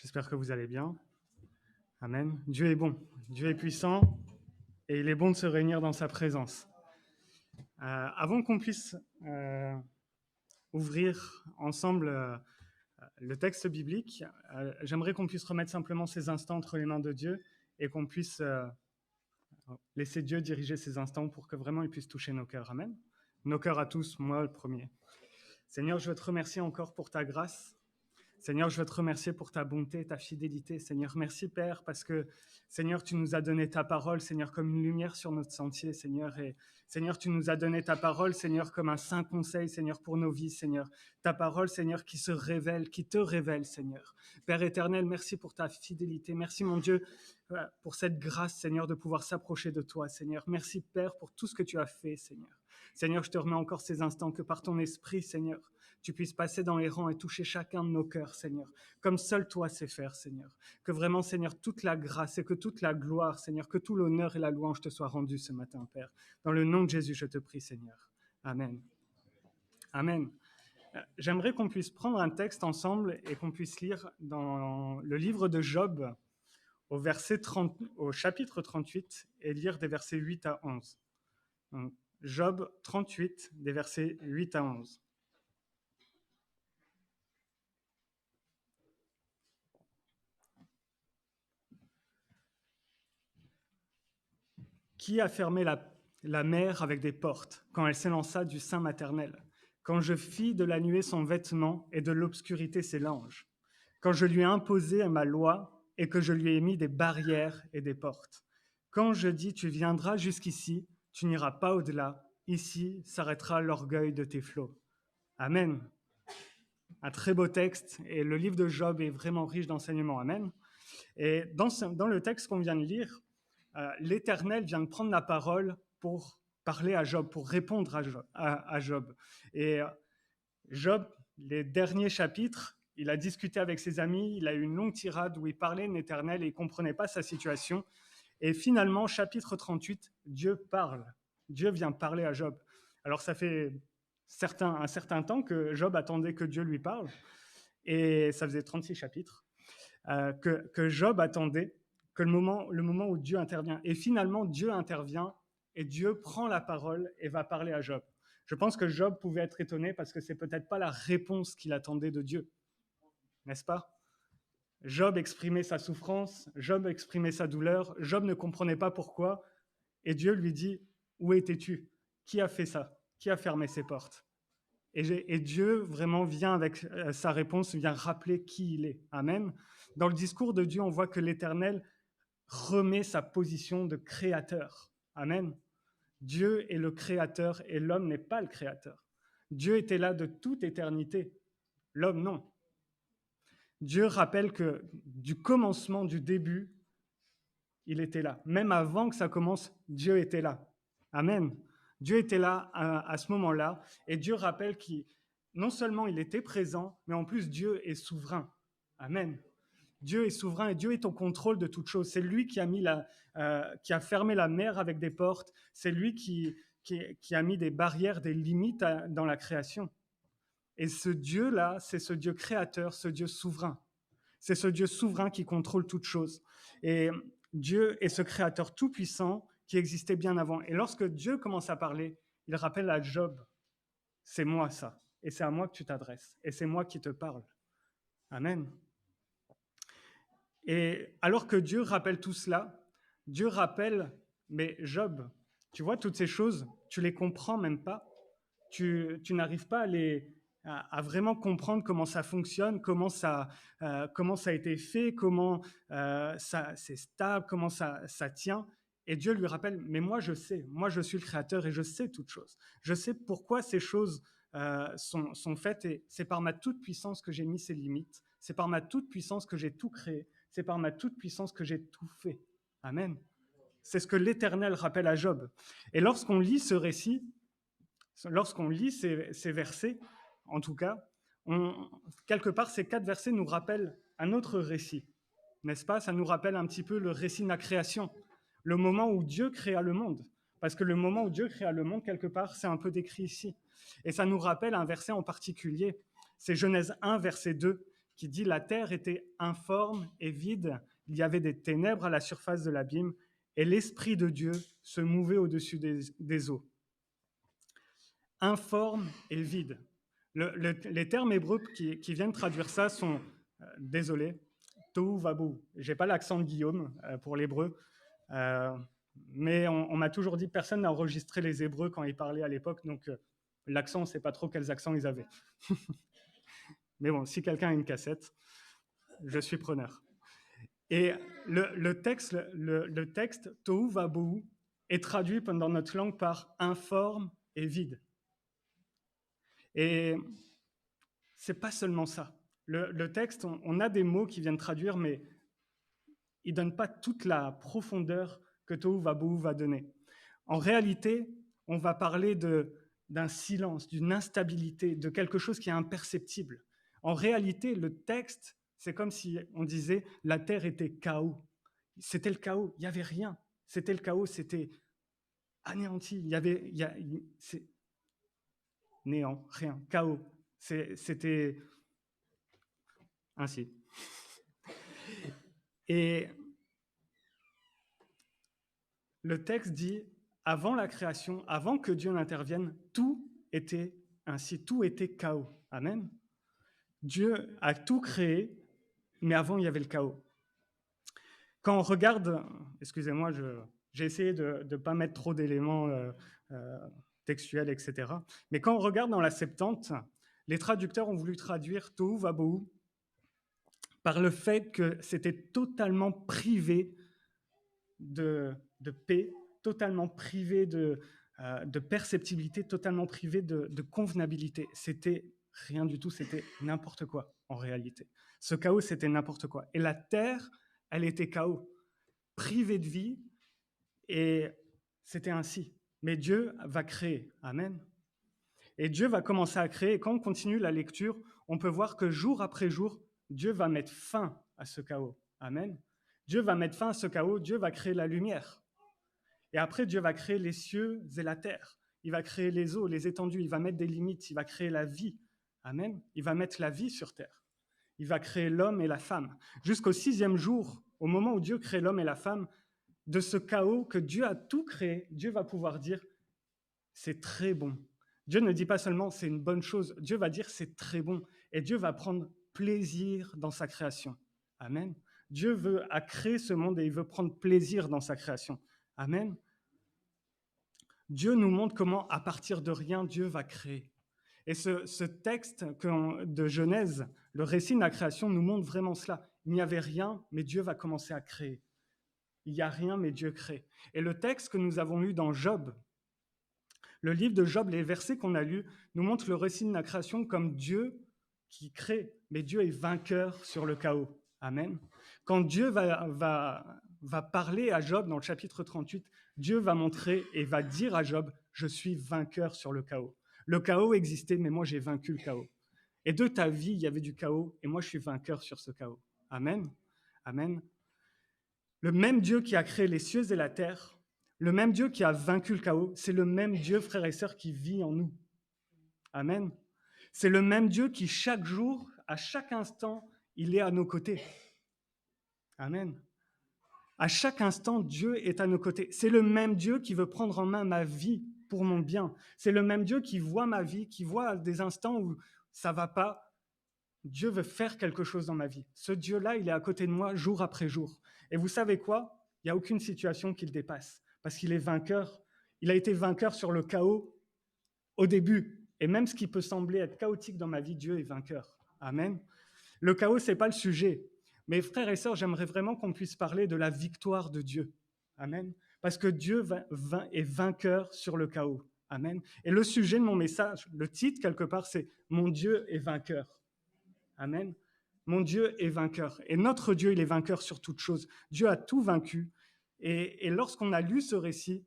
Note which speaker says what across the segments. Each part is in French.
Speaker 1: J'espère que vous allez bien. Amen. Dieu est bon, Dieu est puissant et il est bon de se réunir dans sa présence. Avant qu'on puisse ouvrir ensemble le texte biblique, j'aimerais qu'on puisse remettre simplement ces instants entre les mains de Dieu et qu'on puisse laisser Dieu diriger ces instants pour que vraiment il puisse toucher nos cœurs. Amen. Nos cœurs à tous, moi le premier. Seigneur, je veux te remercier encore pour ta grâce. Seigneur, je veux te remercier pour ta bonté, ta fidélité. Seigneur, merci Père, parce que Seigneur, tu nous as donné ta parole, Seigneur, comme une lumière sur notre sentier, Seigneur. Et Seigneur, tu nous as donné ta parole, Seigneur, comme un saint conseil, Seigneur, pour nos vies, Seigneur. Ta parole, Seigneur, qui se révèle, qui te révèle, Seigneur. Père éternel, merci pour ta fidélité. Merci, mon Dieu, pour cette grâce, Seigneur, de pouvoir s'approcher de toi, Seigneur. Merci, Père, pour tout ce que tu as fait, Seigneur. Seigneur, je te remets encore ces instants que par ton esprit, Seigneur, tu puisses passer dans les rangs et toucher chacun de nos cœurs, Seigneur, comme seul toi sais faire, Seigneur. Que vraiment, Seigneur, toute la grâce et que toute la gloire, Seigneur, que tout l'honneur et la louange te soient rendus ce matin, Père. Dans le nom de Jésus, je te prie, Seigneur. Amen. Amen. J'aimerais qu'on puisse prendre un texte ensemble et qu'on puisse lire dans le livre de Job au chapitre 38 et lire des versets 8 à 11. Donc, Job 38, des versets 8 à 11. Qui a fermé la mer avec des portes quand elle s'élança du sein maternel? Quand je fis de la nuée son vêtement et de l'obscurité ses langes? Quand je lui ai imposé ma loi et que je lui ai mis des barrières et des portes? Quand je dis tu viendras jusqu'ici, tu n'iras pas au-delà, ici s'arrêtera l'orgueil de tes flots. Amen. Un très beau texte et le livre de Job est vraiment riche d'enseignements. Amen. Et dans le texte qu'on vient de lire, l'Éternel vient de prendre la parole pour parler à Job, pour répondre à Job. Et Job, les derniers chapitres, il a discuté avec ses amis, il a eu une longue tirade où il parlait de l'Éternel et il ne comprenait pas sa situation. Et finalement, chapitre 38, Dieu parle. Dieu vient parler à Job. Alors ça fait un certain temps que Job attendait que Dieu lui parle. Et ça faisait 36 chapitres. Que Job attendait que le moment où Dieu intervient. Et finalement, Dieu intervient et Dieu prend la parole et va parler à Job. Je pense que Job pouvait être étonné parce que c'est peut-être pas la réponse qu'il attendait de Dieu, n'est-ce pas? Job exprimait sa souffrance, Job exprimait sa douleur, Job ne comprenait pas pourquoi, et Dieu lui dit, où étais-tu? Qui a fait ça? Qui a fermé ses portes? Et Dieu vraiment vient avec sa réponse, vient rappeler qui il est. Amen. Dans le discours de Dieu, on voit que l'Éternel remet sa position de créateur. Amen. Dieu est le créateur et l'homme n'est pas le créateur. Dieu était là de toute éternité. L'homme, non. Dieu rappelle que du commencement, du début, il était là. Même avant que ça commence, Dieu était là. Amen. Dieu était là à ce moment-là. Et Dieu rappelle qu'il, non seulement il était présent, mais en plus Dieu est souverain. Amen. Dieu est souverain et Dieu est au contrôle de toutes choses. C'est lui qui a fermé la mer avec des portes. C'est lui qui a mis des barrières, des limites dans la création. Et ce Dieu-là, c'est ce Dieu créateur, ce Dieu souverain. C'est ce Dieu souverain qui contrôle toutes choses. Et Dieu est ce créateur tout-puissant qui existait bien avant. Et lorsque Dieu commence à parler, il rappelle à Job, c'est moi ça. Et c'est à moi que tu t'adresses. Et c'est moi qui te parle. Amen. Et alors que Dieu rappelle tout cela, Dieu rappelle, mais Job, tu vois, toutes ces choses, tu les comprends même pas. Tu n'arrives pas à vraiment comprendre comment ça fonctionne, comment ça a été fait, comment c'est stable, comment ça tient. Et Dieu lui rappelle, mais moi je sais, moi je suis le créateur et je sais toutes choses. Je sais pourquoi ces choses sont faites et c'est par ma toute puissance que j'ai mis ces limites. C'est par ma toute puissance que j'ai tout créé. C'est par ma toute puissance que j'ai tout fait. Amen. C'est ce que l'Éternel rappelle à Job. Et lorsqu'on lit ce récit, lorsqu'on lit ces versets, en tout cas, quelque part, ces 4 versets nous rappellent un autre récit, n'est-ce pas? Ça nous rappelle un petit peu le récit de la création, le moment où Dieu créa le monde. Parce que le moment où Dieu créa le monde, quelque part, c'est un peu décrit ici. Et ça nous rappelle un verset en particulier, c'est Genèse 1, verset 2, qui dit « La terre était informe et vide, il y avait des ténèbres à la surface de l'abîme, et l'Esprit de Dieu se mouvait au-dessus des eaux. » Informe et vide. Les termes hébreux qui viennent traduire ça sont, désolé, tohu vabou. J'ai pas l'accent de Guillaume pour l'hébreu, mais on m'a toujours dit que personne n'a enregistré les Hébreux quand ils parlaient à l'époque, donc l'accent, on ne sait pas trop quels accents ils avaient. Mais bon, si quelqu'un a une cassette, je suis preneur. Et le texte tohu vabou est traduit dans notre langue par informe et vide. Et c'est pas seulement ça. Le texte, on a des mots qui viennent traduire, mais ils ne donnent pas toute la profondeur que tohu vabou va donner. En réalité, on va parler d'un silence, d'une instabilité, de quelque chose qui est imperceptible. En réalité, le texte, c'est comme si on disait la terre était chaos. C'était le chaos, il n'y avait rien. C'était le chaos, c'était anéanti. C'est néant, rien, chaos. C'était ainsi. Et le texte dit, avant la création, avant que Dieu n'intervienne, tout était ainsi, tout était chaos. Amen. Dieu a tout créé, mais avant, il y avait le chaos. Quand on regarde, excusez-moi, j'ai essayé de ne pas mettre trop d'éléments textuels, etc. Mais quand on regarde dans la Septante, les traducteurs ont voulu traduire tohu vabou par le fait que c'était totalement privé de paix, totalement privé de perceptibilité, totalement privé de convenabilité. C'était rien du tout, c'était n'importe quoi en réalité. Ce chaos, c'était n'importe quoi. Et la terre, elle était chaos, privée de vie, et c'était ainsi. Mais Dieu va créer. Amen. Et Dieu va commencer à créer. Et quand on continue la lecture, on peut voir que jour après jour, Dieu va mettre fin à ce chaos. Amen. Dieu va mettre fin à ce chaos. Dieu va créer la lumière. Et après, Dieu va créer les cieux et la terre. Il va créer les eaux, les étendues. Il va mettre des limites. Il va créer la vie. Amen. Il va mettre la vie sur terre. Il va créer l'homme et la femme. Jusqu'au 6e jour, au moment où Dieu crée l'homme et la femme, de ce chaos que Dieu a tout créé, Dieu va pouvoir dire « c'est très bon ». Dieu ne dit pas seulement « c'est une bonne chose », Dieu va dire « c'est très bon ». Et Dieu va prendre plaisir dans sa création. Amen. Dieu a créé ce monde et il veut prendre plaisir dans sa création. Amen. Dieu nous montre comment, à partir de rien, Dieu va créer. Et ce texte de Genèse, le récit de la création, nous montre vraiment cela. Il n'y avait rien, mais Dieu va commencer à créer. Il n'y a rien, mais Dieu crée. Et le texte que nous avons lu dans Job, le livre de Job, les versets qu'on a lus, nous montrent le récit de la création comme Dieu qui crée, mais Dieu est vainqueur sur le chaos. Amen. Quand Dieu va parler à Job dans le chapitre 38, Dieu va montrer et va dire à Job, je suis vainqueur sur le chaos. Le chaos existait, mais moi j'ai vaincu le chaos. Et de ta vie, il y avait du chaos, et moi je suis vainqueur sur ce chaos. Amen. Amen. Le même Dieu qui a créé les cieux et la terre, le même Dieu qui a vaincu le chaos, c'est le même Dieu, frères et sœurs, qui vit en nous. Amen. C'est le même Dieu qui, chaque jour, à chaque instant, il est à nos côtés. Amen. À chaque instant, Dieu est à nos côtés. C'est le même Dieu qui veut prendre en main ma vie pour mon bien. C'est le même Dieu qui voit ma vie, qui voit des instants où ça va pas. Dieu veut faire quelque chose dans ma vie. Ce Dieu-là, il est à côté de moi jour après jour. Et vous savez quoi? Il n'y a aucune situation qui le dépasse, parce qu'il est vainqueur. Il a été vainqueur sur le chaos au début. Et même ce qui peut sembler être chaotique dans ma vie, Dieu est vainqueur. Amen. Le chaos, ce n'est pas le sujet. Mais frères et sœurs, j'aimerais vraiment qu'on puisse parler de la victoire de Dieu. Amen. Parce que Dieu est vainqueur sur le chaos. Amen. Et le sujet de mon message, le titre quelque part, c'est « Mon Dieu est vainqueur ». Amen. Mon Dieu est vainqueur. Et notre Dieu, il est vainqueur sur toute chose. Dieu a tout vaincu. Et lorsqu'on a lu ce récit,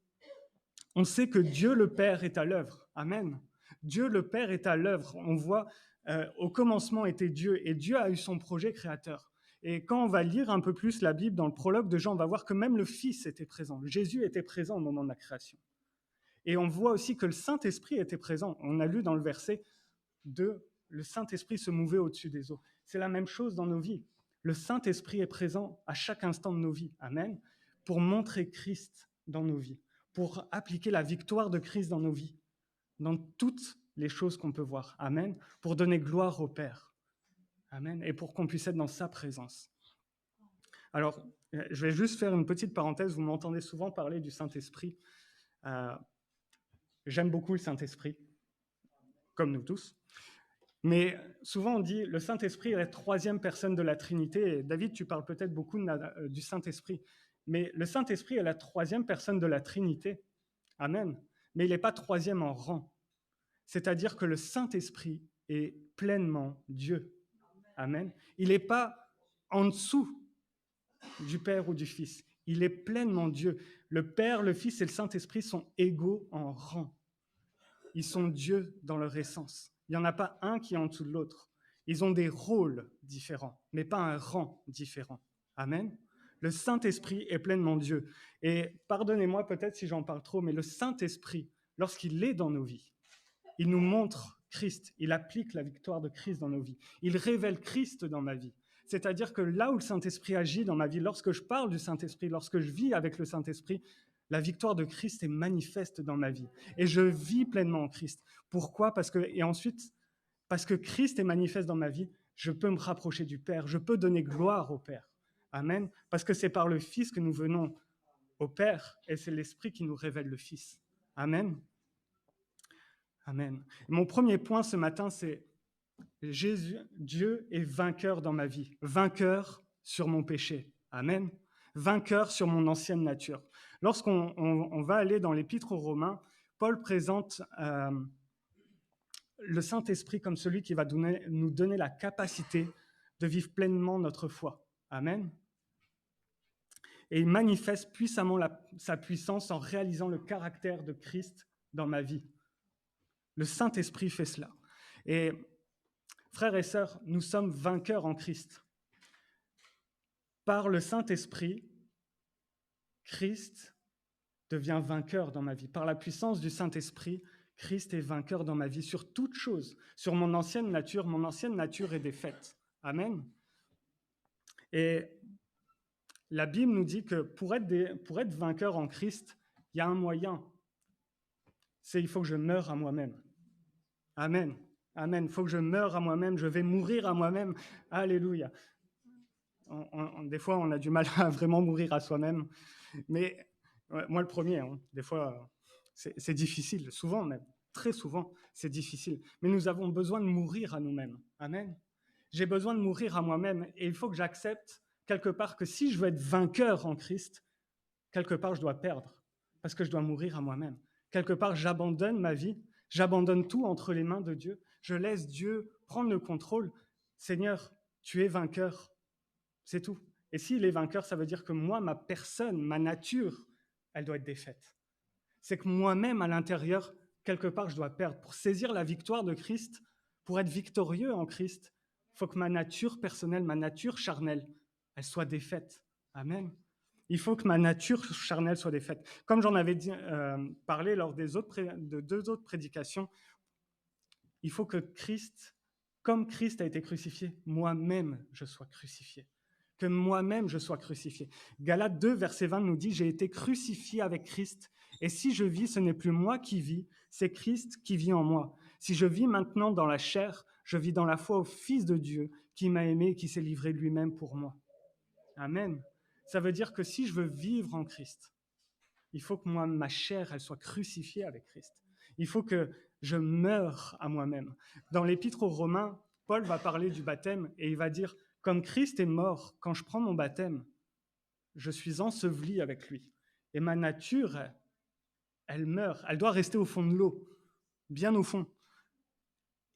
Speaker 1: on sait que Dieu le Père est à l'œuvre. Amen. Dieu le Père est à l'œuvre. On voit, au commencement était Dieu, et Dieu a eu son projet créateur. Et quand on va lire un peu plus la Bible, dans le prologue de Jean, on va voir que même le Fils était présent. Jésus était présent au moment de la création. Et on voit aussi que le Saint-Esprit était présent. On a lu dans le verset 2, le Saint-Esprit se mouvait au-dessus des eaux. c'est la même chose dans nos vies. Le Saint-Esprit est présent à chaque instant de nos vies, amen, pour montrer Christ dans nos vies, pour appliquer la victoire de Christ dans nos vies, dans toutes les choses qu'on peut voir, amen, pour donner gloire au Père, amen, et pour qu'on puisse être dans sa présence. Alors, je vais juste faire une petite parenthèse, vous m'entendez souvent parler du Saint-Esprit. J'aime beaucoup le Saint-Esprit, comme nous tous. Mais souvent on dit le Saint-Esprit est la troisième personne de la Trinité. Et David, tu parles peut-être beaucoup du Saint-Esprit. Mais le Saint-Esprit est la troisième personne de la Trinité. Amen. Mais il n'est pas troisième en rang. C'est-à-dire que le Saint-Esprit est pleinement Dieu. Amen. Il n'est pas en dessous du Père ou du Fils. Il est pleinement Dieu. Le Père, le Fils et le Saint-Esprit sont égaux en rang. Ils sont Dieu dans leur essence. Il n'y en a pas un qui est en dessous de l'autre. Ils ont des rôles différents, mais pas un rang différent. Amen. Le Saint-Esprit est pleinement Dieu. Et pardonnez-moi peut-être si j'en parle trop, mais le Saint-Esprit, lorsqu'il est dans nos vies, il nous montre Christ. Il applique la victoire de Christ dans nos vies. Il révèle Christ dans ma vie. C'est-à-dire que là où le Saint-Esprit agit dans ma vie, lorsque je parle du Saint-Esprit, lorsque je vis avec le Saint-Esprit, la victoire de Christ est manifeste dans ma vie. Et je vis pleinement en Christ. Pourquoi ? Parce que Christ est manifeste dans ma vie, je peux me rapprocher du Père, je peux donner gloire au Père. Amen. Parce que c'est par le Fils que nous venons au Père, et c'est l'Esprit qui nous révèle le Fils. Amen. Amen. Mon premier point ce matin, c'est Jésus, Dieu est vainqueur dans ma vie, vainqueur sur mon péché. Amen. Vainqueur sur mon ancienne nature. Lorsqu'on va aller dans l'Épître aux Romains, Paul présente le Saint-Esprit comme celui qui va nous donner la capacité de vivre pleinement notre foi. Amen. Et il manifeste puissamment sa puissance en réalisant le caractère de Christ dans ma vie. Le Saint-Esprit fait cela. Et frères et sœurs, nous sommes vainqueurs en Christ. Par le Saint-Esprit, Christ devient vainqueur dans ma vie. Par la puissance du Saint-Esprit, Christ est vainqueur dans ma vie sur toute chose. Sur mon ancienne nature est défaite. Amen. Et la Bible nous dit que pour être vainqueur en Christ, il y a un moyen. Il faut que je meure à moi-même. Amen. Amen. Il faut que je meure à moi-même. Je vais mourir à moi-même. Alléluia. Des fois, on a du mal à vraiment mourir à soi-même. Mais moi, le premier, des fois, c'est difficile. Souvent même, très souvent, c'est difficile. Mais nous avons besoin de mourir à nous-mêmes. Amen. J'ai besoin de mourir à moi-même. Et il faut que j'accepte quelque part que si je veux être vainqueur en Christ, quelque part, je dois perdre. Parce que je dois mourir à moi-même. Quelque part, j'abandonne ma vie. J'abandonne tout entre les mains de Dieu. Je laisse Dieu prendre le contrôle. Seigneur, tu es vainqueur. C'est tout. Et s'il est vainqueur, ça veut dire que moi, ma personne, ma nature, elle doit être défaite. C'est que moi-même, à l'intérieur, quelque part, je dois perdre. Pour saisir la victoire de Christ, pour être victorieux en Christ, il faut que ma nature personnelle, ma nature charnelle, elle soit défaite. Amen. Il faut que ma nature charnelle soit défaite. Comme j'en avais parlé lors de 2 autres prédications, il faut que Christ, comme Christ a été crucifié, moi-même je sois crucifié. Que moi-même je sois crucifié. Galates 2, verset 20 nous dit « J'ai été crucifié avec Christ, et si je vis, ce n'est plus moi qui vis, c'est Christ qui vit en moi. Si je vis maintenant dans la chair, je vis dans la foi au Fils de Dieu qui m'a aimé et qui s'est livré lui-même pour moi. » Amen. Ça veut dire que si je veux vivre en Christ, il faut que moi, ma chair, elle soit crucifiée avec Christ. Il faut que je meure à moi-même. Dans l'Épître aux Romains, Paul va parler du baptême et il va dire « Comme Christ est mort, quand je prends mon baptême, je suis enseveli avec lui. Et ma nature, elle meurt. Elle doit rester au fond de l'eau, bien au fond.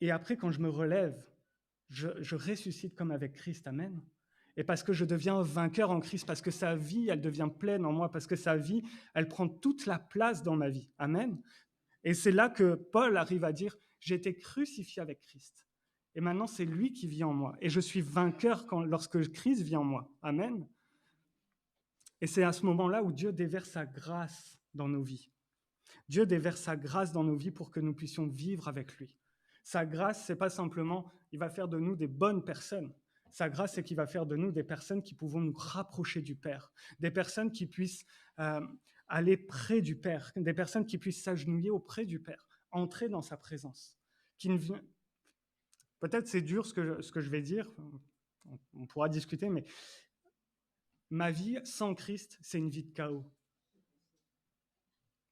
Speaker 1: Et après, quand je me relève, je ressuscite comme avec Christ. Amen. Et parce que je deviens vainqueur en Christ, parce que sa vie, elle devient pleine en moi, parce que sa vie, elle prend toute la place dans ma vie. Amen. Et c'est là que Paul arrive à dire « J'ai été crucifié avec Christ. Et maintenant, c'est lui qui vit en moi. Et je suis vainqueur lorsque Christ vit en moi. » Amen. Et c'est à ce moment-là où Dieu déverse sa grâce dans nos vies. Dieu déverse sa grâce dans nos vies pour que nous puissions vivre avec lui. Sa grâce, c'est pas simplement, il va faire de nous des bonnes personnes. Sa grâce, c'est qu'il va faire de nous des personnes qui pouvons nous rapprocher du Père, des personnes qui puissent aller près du Père, des personnes qui puissent s'agenouiller auprès du Père, entrer dans sa présence. Peut-être c'est dur ce que je vais dire, on pourra discuter, mais ma vie sans Christ, c'est une vie de chaos.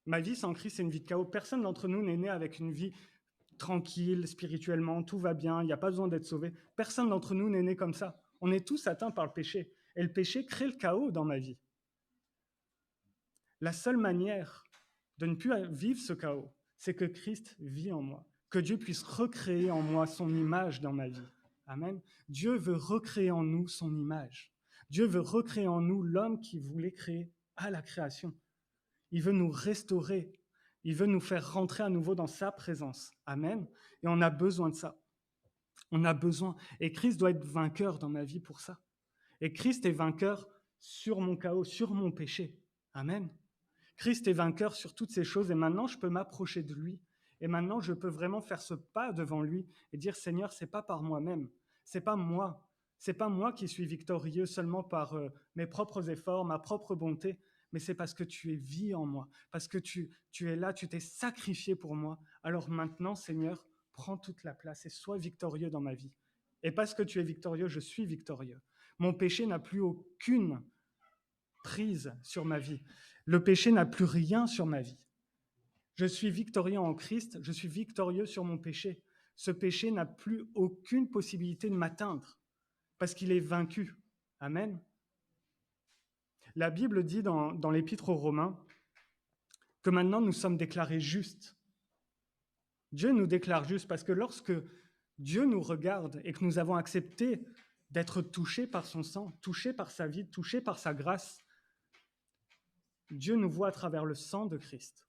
Speaker 1: Ma vie sans Christ, c'est une vie de chaos. Personne d'entre nous n'est né avec une vie tranquille, spirituellement, tout va bien, il n'y a pas besoin d'être sauvé. Personne d'entre nous n'est né comme ça. On est tous atteints par le péché. Et le péché crée le chaos dans ma vie. La seule manière de ne plus vivre ce chaos, c'est que Christ vit en moi, que Dieu puisse recréer en moi son image dans ma vie. Amen. Dieu veut recréer en nous son image. Dieu veut recréer en nous l'homme qu'il voulait créer à la création. Il veut nous restaurer. Il veut nous faire rentrer à nouveau dans sa présence. Amen. Et on a besoin de ça. On a besoin. Et Christ doit être vainqueur dans ma vie pour ça. Et Christ est vainqueur sur mon chaos, sur mon péché. Amen. Christ est vainqueur sur toutes ces choses et maintenant je peux m'approcher de lui. Et maintenant je peux vraiment faire ce pas devant lui et dire Seigneur, c'est pas par moi-même, c'est pas moi. C'est pas moi qui suis victorieux seulement par mes propres efforts, ma propre bonté, mais c'est parce que tu es vie en moi, parce que tu es là, tu t'es sacrifié pour moi. Alors maintenant, Seigneur, prends toute la place et sois victorieux dans ma vie. Et parce que tu es victorieux, je suis victorieux. Mon péché n'a plus aucune prise sur ma vie. Le péché n'a plus rien sur ma vie. Je suis victorieux en Christ, je suis victorieux sur mon péché. Ce péché n'a plus aucune possibilité de m'atteindre parce qu'il est vaincu. Amen. La Bible dit dans l'Épître aux Romains que maintenant nous sommes déclarés justes. Dieu nous déclare justes parce que lorsque Dieu nous regarde et que nous avons accepté d'être touchés par son sang, touchés par sa vie, touchés par sa grâce, Dieu nous voit à travers le sang de Christ.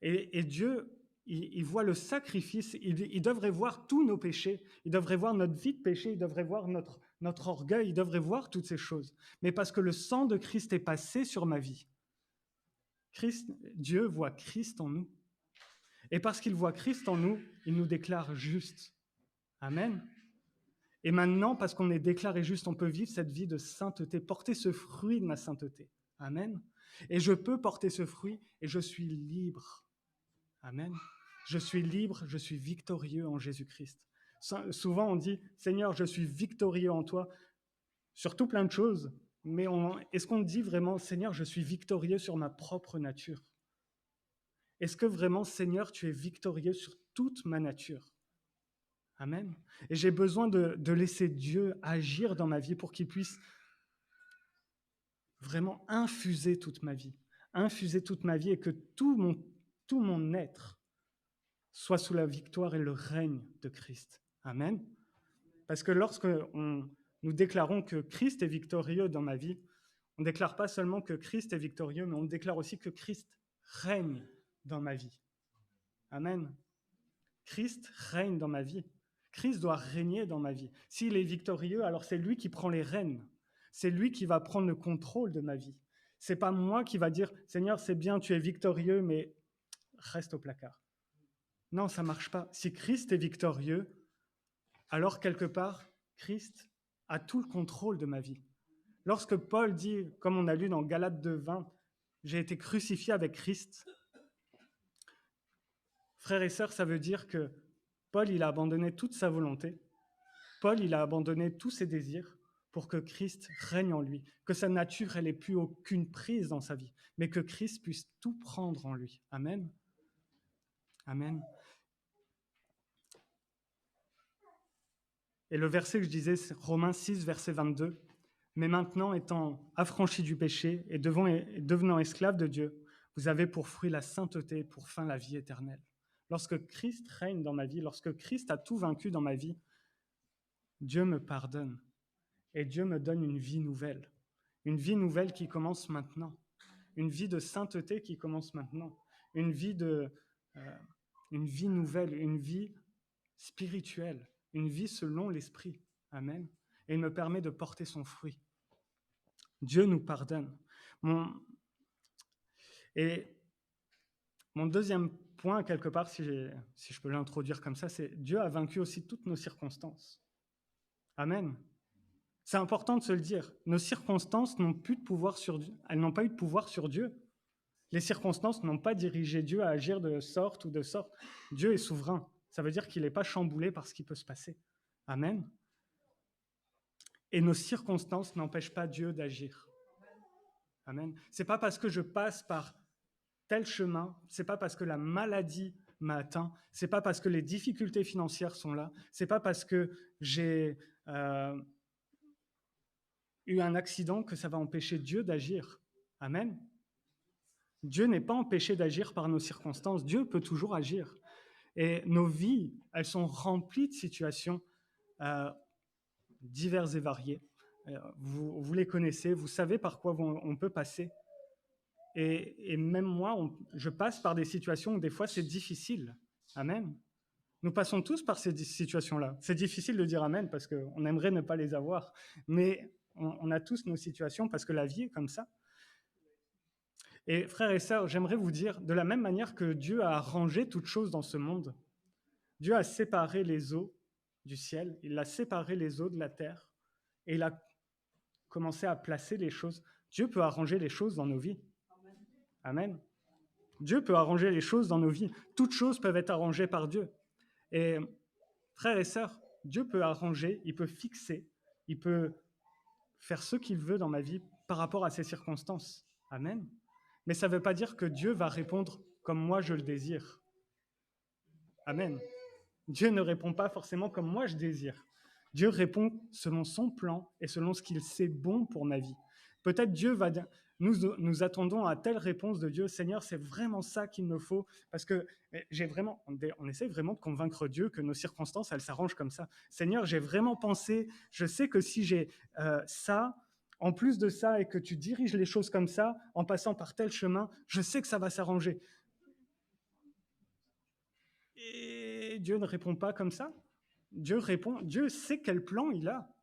Speaker 1: Et Dieu, il voit le sacrifice, il devrait voir tous nos péchés, il devrait voir notre vie de péché, il devrait voir notre orgueil, il devrait voir toutes ces choses. Mais parce que le sang de Christ est passé sur ma vie, Dieu voit Christ en nous. Et parce qu'il voit Christ en nous, il nous déclare justes. Amen. Et maintenant, parce qu'on est déclaré juste, on peut vivre cette vie de sainteté, porter ce fruit de ma sainteté. Amen. Et je peux porter ce fruit et je suis libre. Amen. Je suis libre, je suis victorieux en Jésus-Christ. Souvent, on dit, Seigneur, je suis victorieux en toi, sur tout plein de choses, mais est-ce qu'on dit vraiment, Seigneur, je suis victorieux sur ma propre nature? Est-ce que vraiment, Seigneur, tu es victorieux sur toute ma nature? Amen. Et j'ai besoin de laisser Dieu agir dans ma vie pour qu'il puisse vraiment infuser toute ma vie et que tout mon être soit sous la victoire et le règne de Christ. Amen. Parce que lorsque nous déclarons que Christ est victorieux dans ma vie, on ne déclare pas seulement que Christ est victorieux, mais on déclare aussi que Christ règne dans ma vie. Amen. Christ règne dans ma vie. Christ doit régner dans ma vie. S'il est victorieux, alors c'est lui qui prend les rênes. C'est lui qui va prendre le contrôle de ma vie. C'est pas moi qui va dire, Seigneur, c'est bien, tu es victorieux, mais reste au placard. Non, ça marche pas. Si Christ est victorieux, alors quelque part, Christ a tout le contrôle de ma vie. Lorsque Paul dit, comme on a lu dans Galates 2:20, j'ai été crucifié avec Christ, frères et sœurs, ça veut dire que Paul, il a abandonné toute sa volonté. Paul, il a abandonné tous ses désirs pour que Christ règne en lui, que sa nature, elle n'ait plus aucune prise dans sa vie, mais que Christ puisse tout prendre en lui. Amen. Amen. Et le verset que je disais, c'est Romains 6, verset 22. Mais maintenant, étant affranchis du péché et devenant esclaves de Dieu, vous avez pour fruit la sainteté, pour fin la vie éternelle. Lorsque Christ règne dans ma vie, lorsque Christ a tout vaincu dans ma vie, Dieu me pardonne et Dieu me donne une vie nouvelle qui commence maintenant, une vie de sainteté qui commence maintenant, une vie nouvelle, une vie spirituelle, une vie selon l'Esprit. Amen. Et il me permet de porter son fruit. Dieu nous pardonne. Mon deuxième point, quelque part, si je peux l'introduire comme ça, c'est Dieu a vaincu aussi toutes nos circonstances. Amen. C'est important de se le dire. Nos circonstances n'ont plus de pouvoir sur Dieu. Elles n'ont pas eu de pouvoir sur Dieu. Les circonstances n'ont pas dirigé Dieu à agir de sorte ou de sorte. Dieu est souverain. Ça veut dire qu'il n'est pas chamboulé par ce qui peut se passer. Amen. Et nos circonstances n'empêchent pas Dieu d'agir. Amen. C'est pas parce que je passe par tel chemin, c'est pas parce que la maladie m'a atteint, c'est pas parce que les difficultés financières sont là, c'est pas parce que j'ai eu un accident que ça va empêcher Dieu d'agir. Amen. Dieu n'est pas empêché d'agir par nos circonstances. Dieu peut toujours agir. Et nos vies, elles sont remplies de situations diverses et variées. Vous les connaissez, vous savez par quoi on peut passer. Et même moi, je passe par des situations où des fois c'est difficile. Amen. Nous passons tous par ces situations-là. C'est difficile de dire amen parce qu'on aimerait ne pas les avoir. Mais on a tous nos situations parce que la vie est comme ça. Et frères et sœurs, j'aimerais vous dire, de la même manière que Dieu a arrangé toutes choses dans ce monde, Dieu a séparé les eaux du ciel, il a séparé les eaux de la terre, et il a commencé à placer les choses. Dieu peut arranger les choses dans nos vies. Amen. Dieu peut arranger les choses dans nos vies. Toutes choses peuvent être arrangées par Dieu. Et frères et sœurs, Dieu peut arranger, il peut fixer, il peut faire ce qu'il veut dans ma vie par rapport à ces circonstances. Amen. Mais ça ne veut pas dire que Dieu va répondre comme moi je le désire. Amen. Dieu ne répond pas forcément comme moi je désire. Dieu répond selon son plan et selon ce qu'il sait bon pour ma vie. Peut-être Dieu va dire, nous attendons à telle réponse de Dieu, Seigneur, c'est vraiment ça qu'il me faut, parce que on essaie vraiment de convaincre Dieu que nos circonstances, elles s'arrangent comme ça. Seigneur, j'ai vraiment pensé, je sais que si j'ai ça, en plus de ça, et que tu diriges les choses comme ça, en passant par tel chemin, je sais que ça va s'arranger. Et Dieu ne répond pas comme ça. Dieu sait quel plan il a.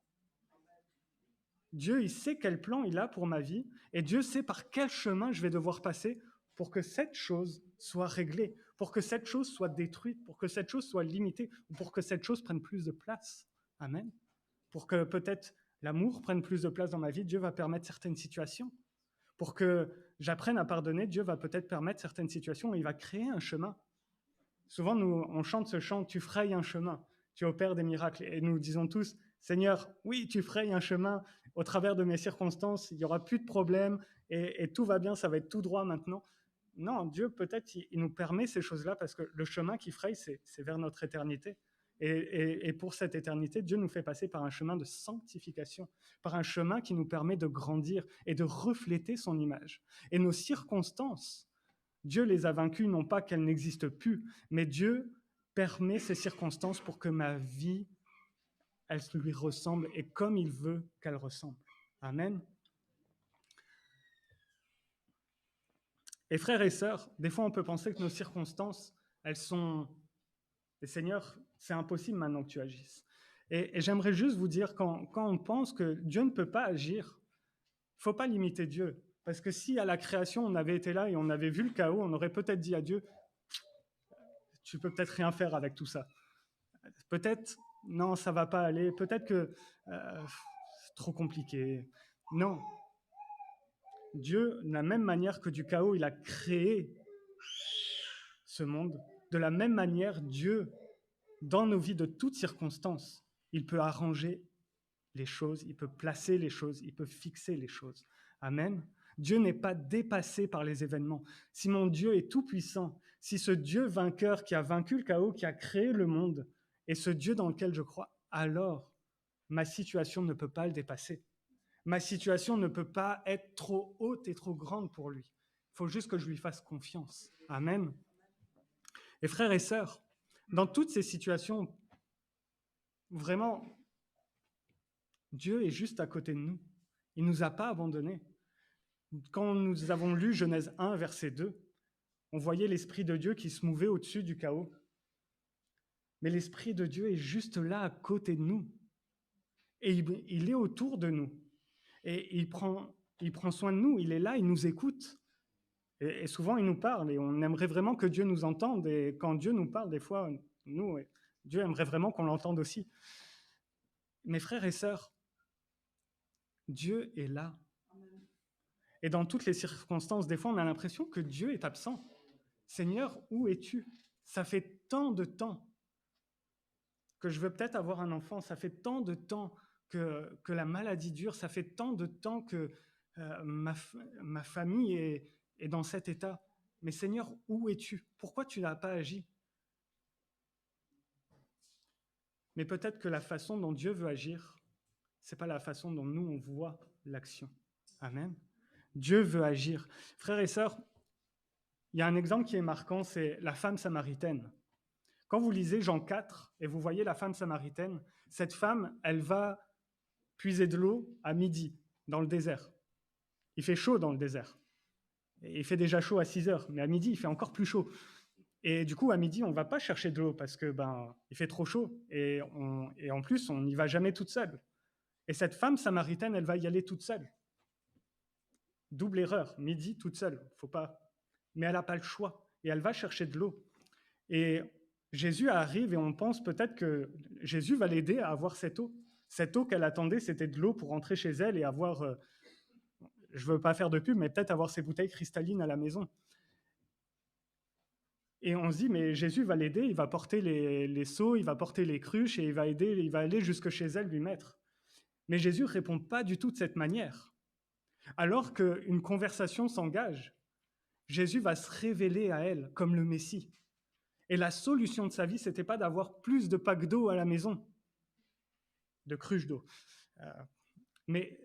Speaker 1: Dieu, il sait quel plan il a pour ma vie, et Dieu sait par quel chemin je vais devoir passer pour que cette chose soit réglée, pour que cette chose soit détruite, pour que cette chose soit limitée, ou pour que cette chose prenne plus de place. Amen. Pour que peut-être l'amour prenne plus de place dans ma vie, Dieu va permettre certaines situations. Pour que j'apprenne à pardonner, Dieu va peut-être permettre certaines situations et il va créer un chemin. Souvent, on chante ce chant, tu frayes un chemin, tu opères des miracles. Et nous disons tous, Seigneur, oui, tu frayes un chemin au travers de mes circonstances, il n'y aura plus de problème et tout va bien, ça va être tout droit maintenant. Non, Dieu, peut-être, il nous permet ces choses-là parce que le chemin qui fraye, c'est vers notre éternité. Et pour cette éternité, Dieu nous fait passer par un chemin de sanctification, par un chemin qui nous permet de grandir et de refléter son image. Et nos circonstances, Dieu les a vaincues, non pas qu'elles n'existent plus, mais Dieu permet ces circonstances pour que ma vie, elle lui ressemble et comme il veut qu'elle ressemble. Amen. Et frères et sœurs, des fois on peut penser que nos circonstances, elles sont... Et Seigneur, c'est impossible maintenant que tu agisses. Et j'aimerais juste vous dire, quand on pense que Dieu ne peut pas agir, il ne faut pas limiter Dieu. Parce que si à la création, on avait été là et on avait vu le chaos, on aurait peut-être dit à Dieu, tu peux peut-être rien faire avec tout ça. Peut-être, non, ça va pas aller. Peut-être que c'est trop compliqué. Non. Dieu, de la même manière que du chaos, il a créé ce monde. De la même manière, Dieu, dans nos vies de toutes circonstances, il peut arranger les choses, il peut placer les choses, il peut fixer les choses. Amen. Dieu n'est pas dépassé par les événements. Si mon Dieu est tout-puissant, si ce Dieu vainqueur qui a vaincu le chaos, qui a créé le monde, est ce Dieu dans lequel je crois, alors ma situation ne peut pas le dépasser. Ma situation ne peut pas être trop haute et trop grande pour lui. Il faut juste que je lui fasse confiance. Amen. Et frères et sœurs, dans toutes ces situations, vraiment, Dieu est juste à côté de nous. Il ne nous a pas abandonnés. Quand nous avons lu Genèse 1, verset 2, on voyait l'Esprit de Dieu qui se mouvait au-dessus du chaos. Mais l'Esprit de Dieu est juste là à côté de nous. Et il est autour de nous. Et il prend soin de nous, il est là, il nous écoute. Et souvent, il nous parle. Et on aimerait vraiment que Dieu nous entende. Et quand Dieu nous parle, des fois, nous, Dieu aimerait vraiment qu'on l'entende aussi. Mes frères et sœurs, Dieu est là. Et dans toutes les circonstances, des fois, on a l'impression que Dieu est absent. Seigneur, où es-tu? Ça fait tant de temps que je veux peut-être avoir un enfant, ça fait tant de temps que la maladie dure, ça fait tant de temps que ma famille est dans cet état. Mais Seigneur, où es-tu? Pourquoi tu n'as pas agi? Mais peut-être que la façon dont Dieu veut agir, c'est pas la façon dont nous, on voit l'action. Amen. Dieu veut agir. Frères et sœurs, il y a un exemple qui est marquant, c'est la femme samaritaine. Quand vous lisez Jean 4 et vous voyez la femme samaritaine, cette femme, elle va puiser de l'eau à midi dans le désert. Il fait chaud dans le désert. Et il fait déjà chaud à 6 heures, mais à midi, il fait encore plus chaud. Et du coup, à midi, on ne va pas chercher de l'eau parce que il fait trop chaud. Et en plus, on n'y va jamais toute seule. Et cette femme samaritaine, elle va y aller toute seule. Double erreur, midi, toute seule. Faut pas. Mais elle n'a pas le choix. Et elle va chercher de l'eau. Et Jésus arrive et on pense peut-être que Jésus va l'aider à avoir cette eau. Cette eau qu'elle attendait, c'était de l'eau pour rentrer chez elle et avoir, je ne veux pas faire de pub, mais peut-être avoir ses bouteilles cristallines à la maison. Et on se dit, mais Jésus va l'aider, il va porter les seaux, il va porter les cruches et il va aller jusque chez elle lui mettre. Mais Jésus ne répond pas du tout de cette manière. Alors qu'une conversation s'engage, Jésus va se révéler à elle comme le Messie. Et la solution de sa vie, ce n'était pas d'avoir plus de packs d'eau à la maison, de cruches d'eau. Mais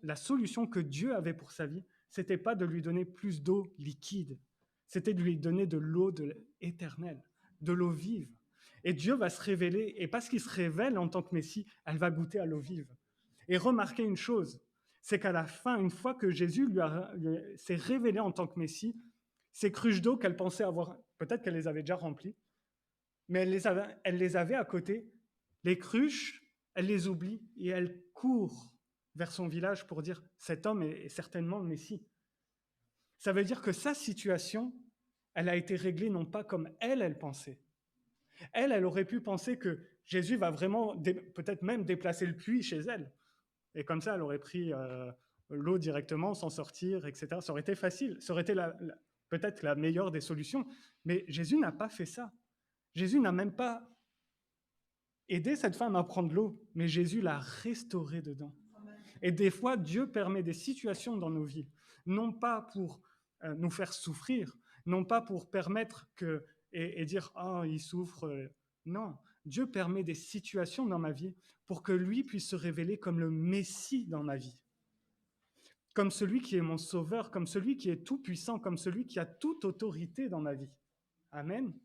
Speaker 1: la solution que Dieu avait pour sa vie, ce n'était pas de lui donner plus d'eau liquide, c'était de lui donner de l'eau éternelle, de l'eau vive. Et Dieu va se révéler, et parce qu'il se révèle en tant que Messie, elle va goûter à l'eau vive. Et remarquez une chose, c'est qu'à la fin, une fois que Jésus s'est révélé en tant que Messie, ces cruches d'eau qu'elle pensait avoir, peut-être qu'elle les avait déjà remplies, mais elle les avait à côté. Les cruches, elle les oublie et elle court vers son village pour dire « cet homme est certainement le Messie ». Ça veut dire que sa situation, elle a été réglée non pas comme elle pensait. Elle aurait pu penser que Jésus va vraiment, peut-être même déplacer le puits chez elle. Et comme ça, elle aurait pris l'eau directement, s'en sortir, etc. Ça aurait été facile, ça aurait été peut-être la meilleure des solutions. Mais Jésus n'a pas fait ça. Jésus n'a même pas aidé cette femme à prendre l'eau, mais Jésus l'a restaurée dedans. Et des fois, Dieu permet des situations dans nos vies, non pas pour nous faire souffrir, non pas pour permettre et dire « Ah, il souffre ». Non, Dieu permet des situations dans ma vie pour que lui puisse se révéler comme le Messie dans ma vie, comme celui qui est mon sauveur, comme celui qui est tout puissant, comme celui qui a toute autorité dans ma vie. Amen.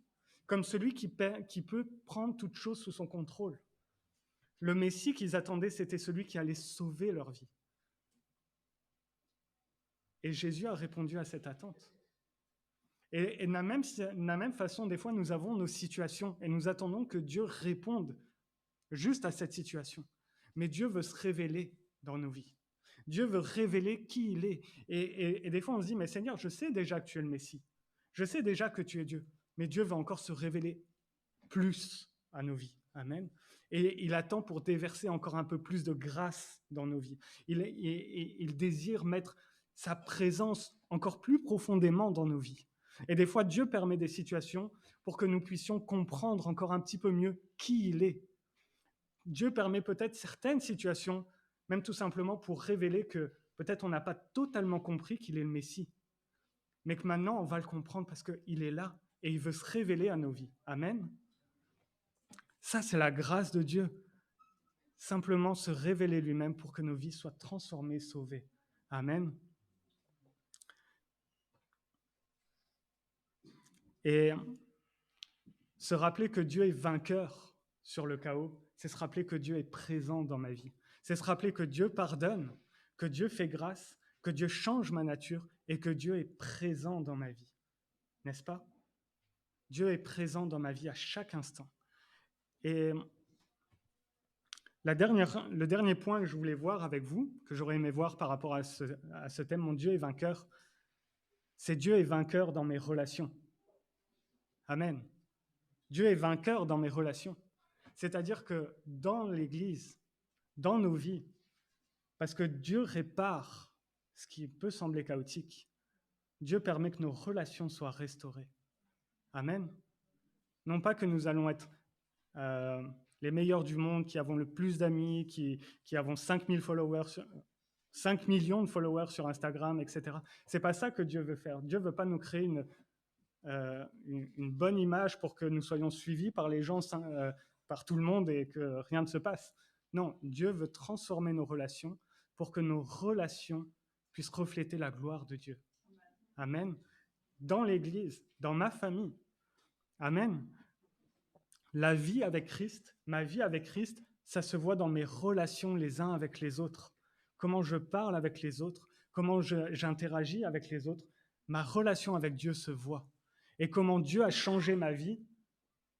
Speaker 1: Comme celui qui peut prendre toute chose sous son contrôle. Le Messie qu'ils attendaient, c'était celui qui allait sauver leur vie. Et Jésus a répondu à cette attente. Et de la même façon, des fois, nous avons nos situations et nous attendons que Dieu réponde juste à cette situation. Mais Dieu veut se révéler dans nos vies. Dieu veut révéler qui il est. Et des fois, on se dit, mais Seigneur, je sais déjà que tu es le Messie. Je sais déjà que tu es Dieu. Mais Dieu veut encore se révéler plus à nos vies. Amen. Et il attend pour déverser encore un peu plus de grâce dans nos vies. Il désire mettre sa présence encore plus profondément dans nos vies. Et des fois, Dieu permet des situations pour que nous puissions comprendre encore un petit peu mieux qui il est. Dieu permet peut-être certaines situations, même tout simplement pour révéler que peut-être on n'a pas totalement compris qu'il est le Messie, mais que maintenant on va le comprendre parce qu'il est là et il veut se révéler à nos vies. Amen. Ça, c'est la grâce de Dieu. Simplement se révéler lui-même pour que nos vies soient transformées, sauvées. Amen. Et se rappeler que Dieu est vainqueur sur le chaos, c'est se rappeler que Dieu est présent dans ma vie. C'est se rappeler que Dieu pardonne, que Dieu fait grâce, que Dieu change ma nature et que Dieu est présent dans ma vie. N'est-ce pas? Dieu est présent dans ma vie à chaque instant. Et le dernier point que je voulais voir avec vous, que j'aurais aimé voir par rapport à ce thème, mon Dieu est vainqueur, c'est Dieu est vainqueur dans mes relations. Amen. Dieu est vainqueur dans mes relations. C'est-à-dire que dans l'Église, dans nos vies, parce que Dieu répare ce qui peut sembler chaotique, Dieu permet que nos relations soient restaurées. Amen. Non pas que nous allons être les meilleurs du monde, qui avons le plus d'amis, qui avons 5 millions de followers sur Instagram, etc. C'est pas ça que Dieu veut faire. Dieu veut pas nous créer une bonne image pour que nous soyons suivis par les gens, par tout le monde et que rien ne se passe. Non, Dieu veut transformer nos relations pour que nos relations puissent refléter la gloire de Dieu. Amen. Dans l'Église, dans ma famille. Amen. La vie avec Christ, ma vie avec Christ, ça se voit dans mes relations les uns avec les autres. Comment je parle avec les autres, comment j'interagis avec les autres. Ma relation avec Dieu se voit. Et comment Dieu a changé ma vie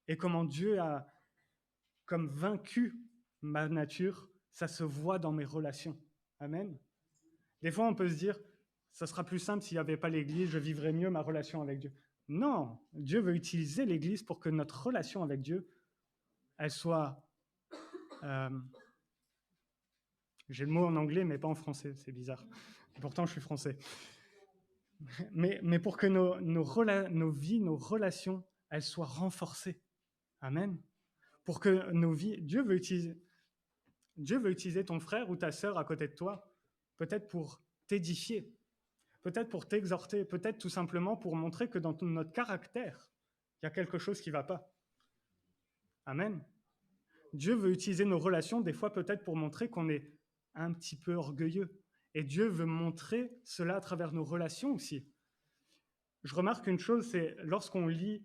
Speaker 1: et comment Dieu a comme vaincu ma nature, ça se voit dans mes relations. Amen. Des fois, on peut se dire, ça sera plus simple s'il n'y avait pas l'Église, je vivrais mieux ma relation avec Dieu. Non, Dieu veut utiliser l'Église pour que notre relation avec Dieu, elle soit... j'ai le mot en anglais, mais pas en français, c'est bizarre. Pourtant, je suis français. Mais pour que nos vies, nos relations, elles soient renforcées. Amen. Pour que nos vies... Dieu veut utiliser ton frère ou ta sœur à côté de toi, peut-être pour t'édifier, peut-être pour t'exhorter, peut-être tout simplement pour montrer que dans notre caractère, il y a quelque chose qui ne va pas. Amen. Dieu veut utiliser nos relations, des fois peut-être pour montrer qu'on est un petit peu orgueilleux. Et Dieu veut montrer cela à travers nos relations aussi. Je remarque une chose, c'est lorsqu'on lit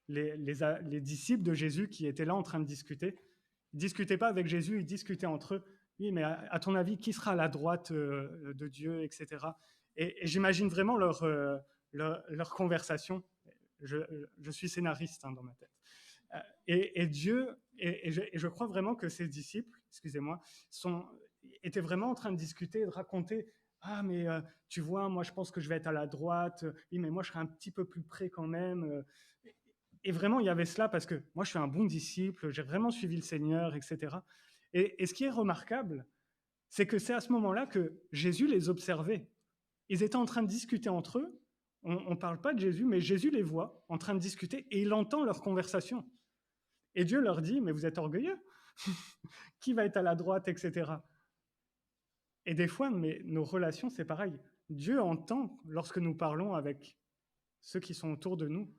Speaker 1: les disciples de Jésus qui étaient là en train de discuter, ils ne discutaient pas avec Jésus, ils discutaient entre eux. Oui, mais à ton avis, qui sera à la droite de Dieu, etc. Et j'imagine vraiment leur conversation. Je suis scénariste dans ma tête. Et Dieu, et je crois vraiment que ces disciples, excusez-moi, étaient vraiment en train de discuter et de raconter. Ah, mais tu vois, moi je pense que je vais être à la droite. Oui, mais moi je serai un petit peu plus près quand même. Et vraiment, il y avait cela parce que moi je suis un bon disciple, j'ai vraiment suivi le Seigneur, etc. Et ce qui est remarquable, c'est que c'est à ce moment-là que Jésus les observait. Ils étaient en train de discuter entre eux. On ne parle pas de Jésus, mais Jésus les voit en train de discuter et il entend leur conversation. Et Dieu leur dit, mais vous êtes orgueilleux. Qui va être à la droite, etc. Et des fois, mais nos relations, c'est pareil. Dieu entend lorsque nous parlons avec ceux qui sont autour de nous.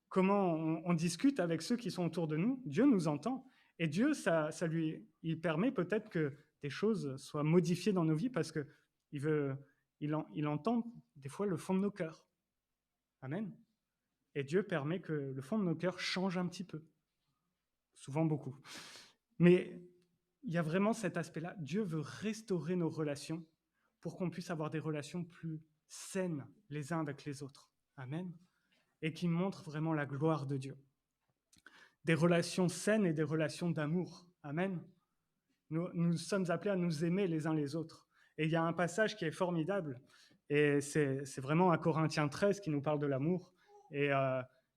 Speaker 1: Comment on discute avec ceux qui sont autour de nous, Dieu nous entend. Et Dieu, il permet peut-être que des choses soient modifiées dans nos vies parce qu'il entend des fois le fond de nos cœurs. Amen. Et Dieu permet que le fond de nos cœurs change un petit peu. Souvent beaucoup. Mais il y a vraiment cet aspect-là. Dieu veut restaurer nos relations pour qu'on puisse avoir des relations plus saines les uns avec les autres. Amen. Et qui montrent vraiment la gloire de Dieu. Des relations saines et des relations d'amour. Amen. Nous sommes appelés à nous aimer les uns les autres. Et il y a un passage qui est formidable, et c'est vraiment à Corinthiens 13 qui nous parle de l'amour. Et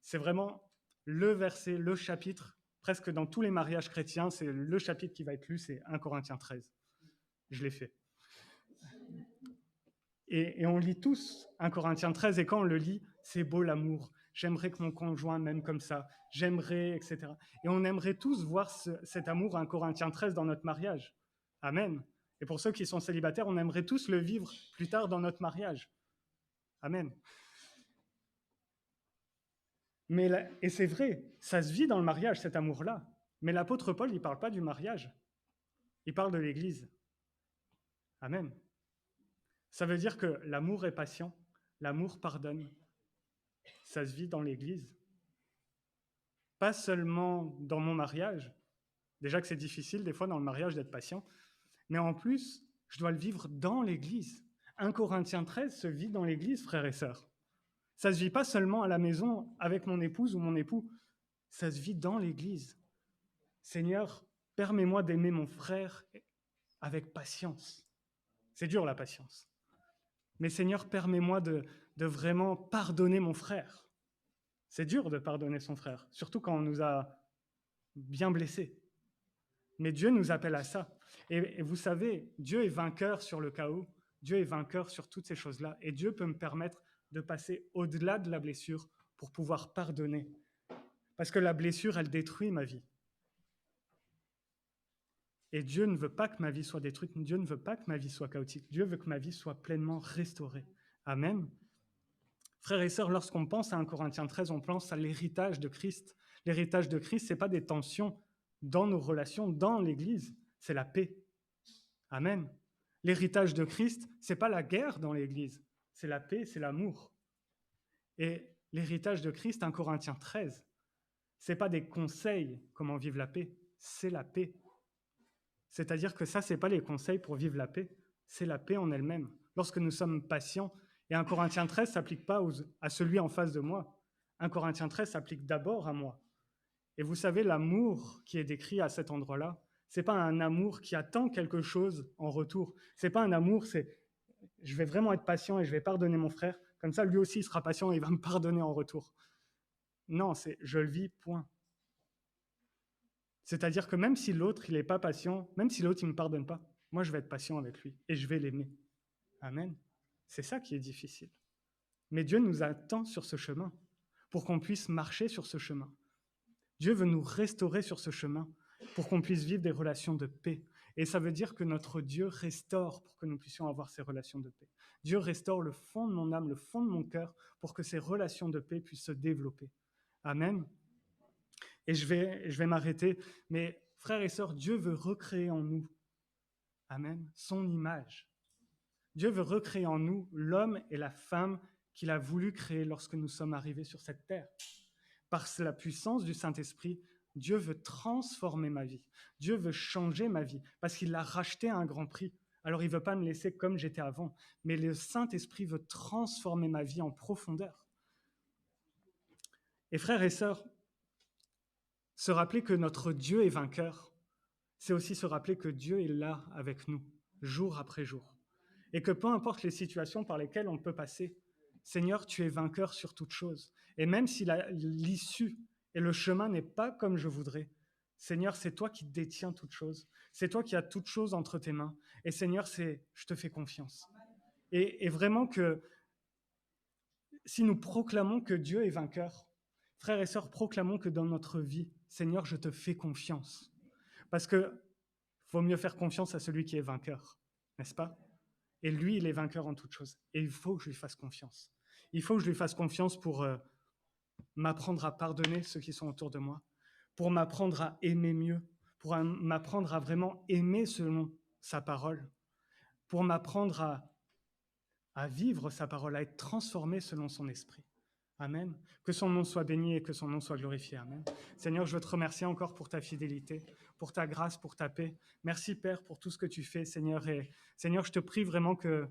Speaker 1: c'est vraiment le verset, le chapitre, presque dans tous les mariages chrétiens, c'est le chapitre qui va être lu, c'est 1 Corinthiens 13. Je l'ai fait. Et on lit tous 1 Corinthiens 13, et quand on le lit, c'est beau l'amour. J'aimerais que mon conjoint m'aime comme ça. J'aimerais, etc. Et on aimerait tous voir cet amour 1 Corinthiens 13 dans notre mariage. Amen. Et pour ceux qui sont célibataires, on aimerait tous le vivre plus tard dans notre mariage. Amen. Et c'est vrai, ça se vit dans le mariage, cet amour-là. Mais l'apôtre Paul, il ne parle pas du mariage. Il parle de l'Église. Amen. Ça veut dire que l'amour est patient, l'amour pardonne. Ça se vit dans l'Église. Pas seulement dans mon mariage. Déjà que c'est difficile des fois dans le mariage d'être patient. Mais en plus, je dois le vivre dans l'Église. 1 Corinthiens 13 se vit dans l'Église, frères et sœurs. Ça ne se vit pas seulement à la maison avec mon épouse ou mon époux. Ça se vit dans l'Église. Seigneur, permets-moi d'aimer mon frère avec patience. C'est dur la patience. Mais Seigneur, permets-moi de vraiment pardonner mon frère. C'est dur de pardonner son frère, surtout quand on nous a bien blessés. Mais Dieu nous appelle à ça. Et vous savez, Dieu est vainqueur sur le chaos, Dieu est vainqueur sur toutes ces choses-là. Et Dieu peut me permettre de passer au-delà de la blessure pour pouvoir pardonner. Parce que la blessure, elle détruit ma vie. Et Dieu ne veut pas que ma vie soit détruite, Dieu ne veut pas que ma vie soit chaotique, Dieu veut que ma vie soit pleinement restaurée. Amen. Frères et sœurs, lorsqu'on pense à 1 Corinthiens 13, on pense à l'héritage de Christ. L'héritage de Christ, ce n'est pas des tensions dans nos relations, dans l'Église, c'est la paix. Amen. L'héritage de Christ, ce n'est pas la guerre dans l'Église, c'est la paix, c'est l'amour. Et l'héritage de Christ, 1 Corinthiens 13, ce n'est pas des conseils comment vivre la paix, c'est la paix. C'est-à-dire que ça, ce n'est pas les conseils pour vivre la paix, c'est la paix en elle-même. Lorsque nous sommes patients, et 1 Corinthiens 13 ne s'applique pas à celui en face de moi. 1 Corinthiens 13 s'applique d'abord à moi. Et vous savez, l'amour qui est décrit à cet endroit-là, ce n'est pas un amour qui attend quelque chose en retour. Ce n'est pas un amour, c'est je vais vraiment être patient et je vais pardonner mon frère. Comme ça, lui aussi, il sera patient et il va me pardonner en retour. Non, c'est je le vis, point. C'est-à-dire que même si l'autre, il n'est pas patient, même si l'autre, il ne me pardonne pas, moi, je vais être patient avec lui et je vais l'aimer. Amen. C'est ça qui est difficile. Mais Dieu nous attend sur ce chemin pour qu'on puisse marcher sur ce chemin. Dieu veut nous restaurer sur ce chemin pour qu'on puisse vivre des relations de paix. Et ça veut dire que notre Dieu restaure pour que nous puissions avoir ces relations de paix. Dieu restaure le fond de mon âme, le fond de mon cœur pour que ces relations de paix puissent se développer. Amen. Et je vais m'arrêter. Mais frères et sœurs, Dieu veut recréer en nous, amen, son image. Dieu veut recréer en nous l'homme et la femme qu'il a voulu créer lorsque nous sommes arrivés sur cette terre. Par la puissance du Saint-Esprit, Dieu veut transformer ma vie. Dieu veut changer ma vie parce qu'il l'a racheté à un grand prix. Alors il ne veut pas me laisser comme j'étais avant, mais le Saint-Esprit veut transformer ma vie en profondeur. Et frères et sœurs, se rappeler que notre Dieu est vainqueur, c'est aussi se rappeler que Dieu est là avec nous, jour après jour. Et que peu importe les situations par lesquelles on peut passer, Seigneur, tu es vainqueur sur toute chose. Et même si l'issue et le chemin n'est pas comme je voudrais, Seigneur, c'est toi qui détiens toute chose. C'est toi qui as toute chose entre tes mains. Et Seigneur, je te fais confiance. Et vraiment que si nous proclamons que Dieu est vainqueur, frères et sœurs, proclamons que dans notre vie, Seigneur, je te fais confiance. Parce que vaut mieux faire confiance à celui qui est vainqueur, n'est-ce pas? Et lui, il est vainqueur en toutes choses. Et il faut que je lui fasse confiance. Il faut que je lui fasse confiance pour m'apprendre à pardonner ceux qui sont autour de moi, pour m'apprendre à aimer mieux, pour m'apprendre à vraiment aimer selon sa parole, pour m'apprendre à vivre sa parole, à être transformé selon son esprit. Amen. Que son nom soit béni et que son nom soit glorifié. Amen. Seigneur, je veux te remercier encore pour ta fidélité, pour ta grâce, pour ta paix. Merci, Père, pour tout ce que tu fais, Seigneur. Et Seigneur, je te prie vraiment que,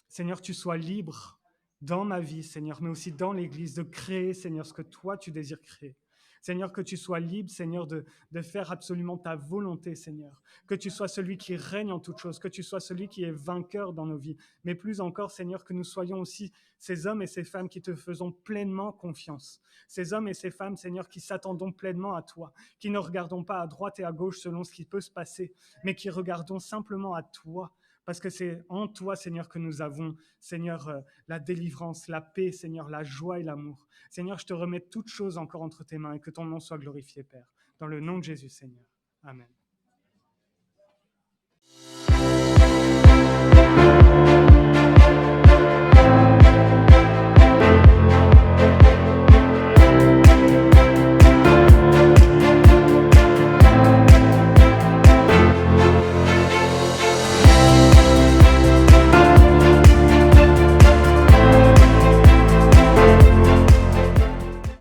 Speaker 1: Seigneur, tu sois libre dans ma vie, Seigneur, mais aussi dans l'Église, de créer, Seigneur, ce que toi, tu désires créer. Seigneur, que tu sois libre, Seigneur, de faire absolument ta volonté, Seigneur. Que tu sois celui qui règne en toutes choses, que tu sois celui qui est vainqueur dans nos vies. Mais plus encore, Seigneur, que nous soyons aussi ces hommes et ces femmes qui te faisons pleinement confiance. Ces hommes et ces femmes, Seigneur, qui s'attendons pleinement à toi, qui ne regardons pas à droite et à gauche selon ce qui peut se passer, mais qui regardons simplement à toi. Parce que c'est en toi, Seigneur, que nous avons, Seigneur, la délivrance, la paix, Seigneur, la joie et l'amour. Seigneur, je te remets toutes choses encore entre tes mains et que ton nom soit glorifié, Père. Dans le nom de Jésus, Seigneur. Amen.